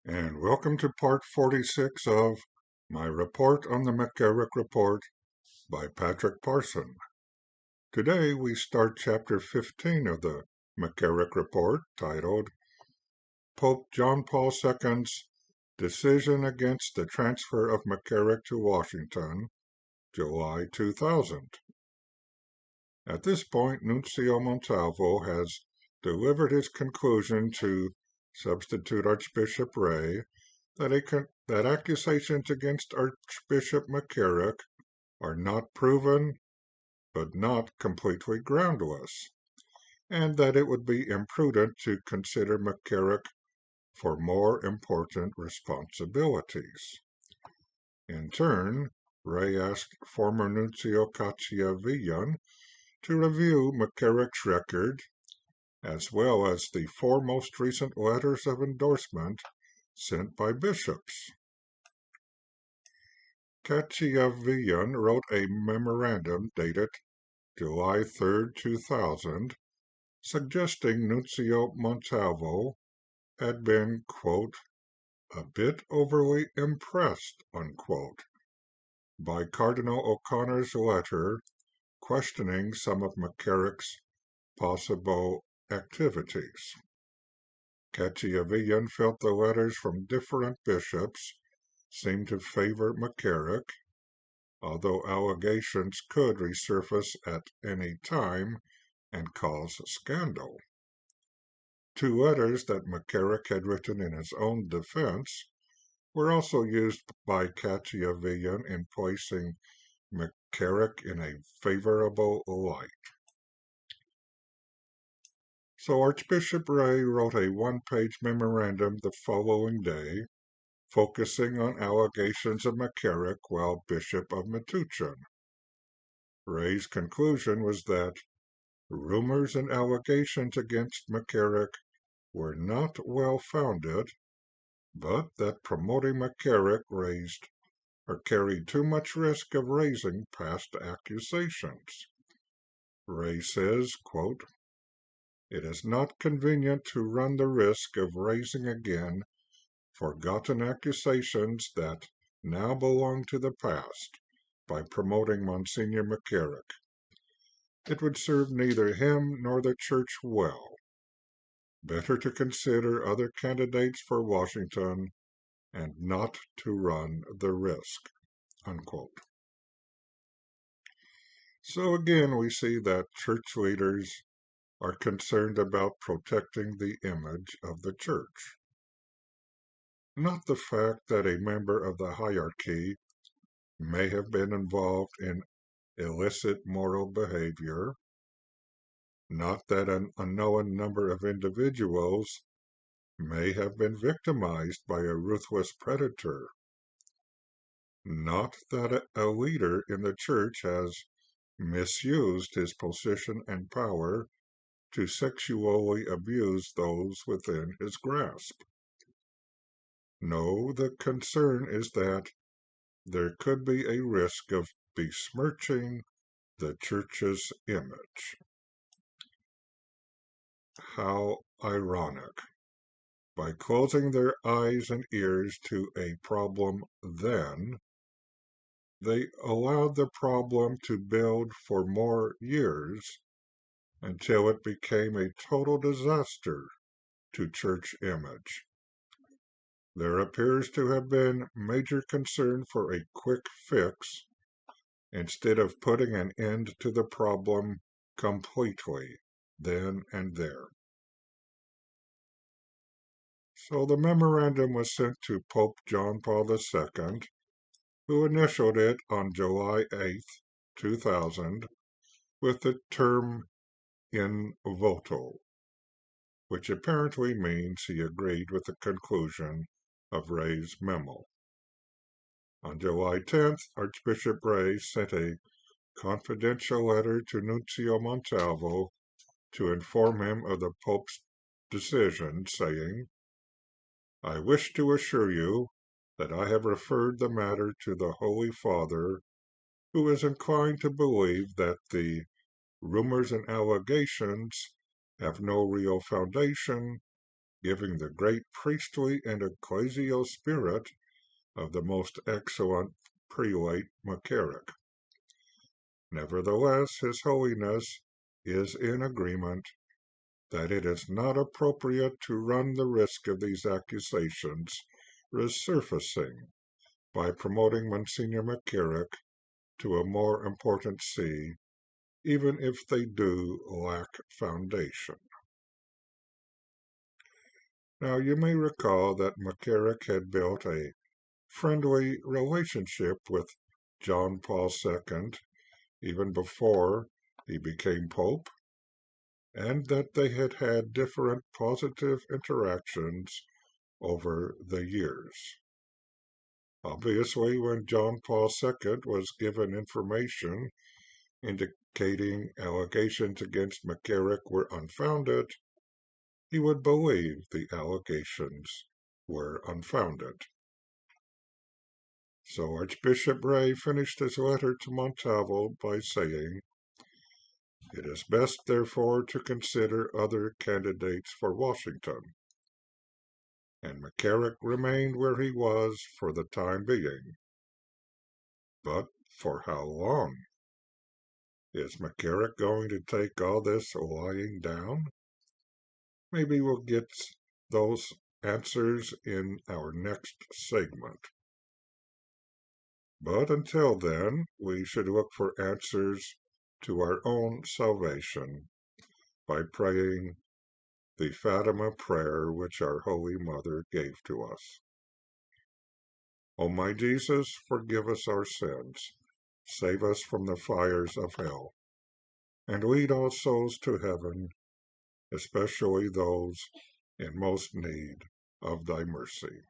And welcome to part 46 of my report on the McCarrick Report by Patrick Parson. Today we start chapter 15 of the McCarrick Report, titled Pope John Paul II's Decision Against the Transfer of McCarrick to Washington, July 2000. At this point, Nuncio Montalvo has delivered his conclusion to substitute Archbishop Ray that accusations against Archbishop McCarrick are not proven, but not completely groundless, and that it would be imprudent to consider McCarrick for more important responsibilities. In turn, Ray asked former Nuncio Cacciavillan to review McCarrick's record, as well as the 4 most recent letters of endorsement sent by bishops. Cacciavillan wrote a memorandum dated July 3, 2000, suggesting Nuncio Montalvo had been, quote, a bit overly impressed, unquote, by Cardinal O'Connor's letter questioning some of McCarrick's possible activities. Cacciavillan felt the letters from different bishops seemed to favor McCarrick, although allegations could resurface at any time and cause scandal. 2 letters that McCarrick had written in his own defense were also used by Cacciavillan in placing McCarrick in a favorable light. So Archbishop Ray wrote a 1-page memorandum the following day, focusing on allegations of McCarrick while Bishop of Metuchen. Ray's conclusion was that rumors and allegations against McCarrick were not well-founded, but that promoting McCarrick carried too much risk of raising past accusations. Ray says, quote, it is not convenient to run the risk of raising again forgotten accusations that now belong to the past by promoting Monsignor McCarrick. It would serve neither him nor the Church well. Better to consider other candidates for Washington and not to run the risk, unquote. So again, we see that church leaders are concerned about protecting the image of the church. Not the fact that a member of the hierarchy may have been involved in illicit moral behavior, not that an unknown number of individuals may have been victimized by a ruthless predator, not that a leader in the church has misused his position and power to sexually abuse those within his grasp. No, the concern is that there could be a risk of besmirching the church's image. How ironic. By closing their eyes and ears to a problem then, they allowed the problem to build for more years until it became a total disaster to church image. There appears to have been major concern for a quick fix instead of putting an end to the problem completely, then and there. So the memorandum was sent to Pope John Paul II, who initialed it on July 8, 2000, with the term in voto, which apparently means he agreed with the conclusion of Ray's memo. On July 10th, Archbishop Ray sent a confidential letter to Nuncio Montalvo to inform him of the Pope's decision, saying, I wish to assure you that I have referred the matter to the Holy Father, who is inclined to believe that the rumors and allegations have no real foundation, giving the great priestly and ecclesial spirit of the most excellent prelate McCarrick. Nevertheless, His Holiness is in agreement that it is not appropriate to run the risk of these accusations resurfacing by promoting Monsignor McCarrick to a more important see, even if they do lack foundation. Now, you may recall that McCarrick had built a friendly relationship with John Paul II even before he became Pope, and that they had had different positive interactions over the years. Obviously, when John Paul II was given information indicating allegations against McCarrick were unfounded, he would believe the allegations were unfounded. So Archbishop Ray finished his letter to Montalvo by saying, "It is best, therefore, to consider other candidates for Washington." And McCarrick remained where he was for the time being. But for how long? Is McCarrick going to take all this lying down? Maybe we'll get those answers in our next segment. But until then, we should look for answers to our own salvation by praying the Fatima prayer which our Holy Mother gave to us. O my Jesus, forgive us our sins, save us from the fires of hell, and lead all souls to heaven, especially those in most need of thy mercy.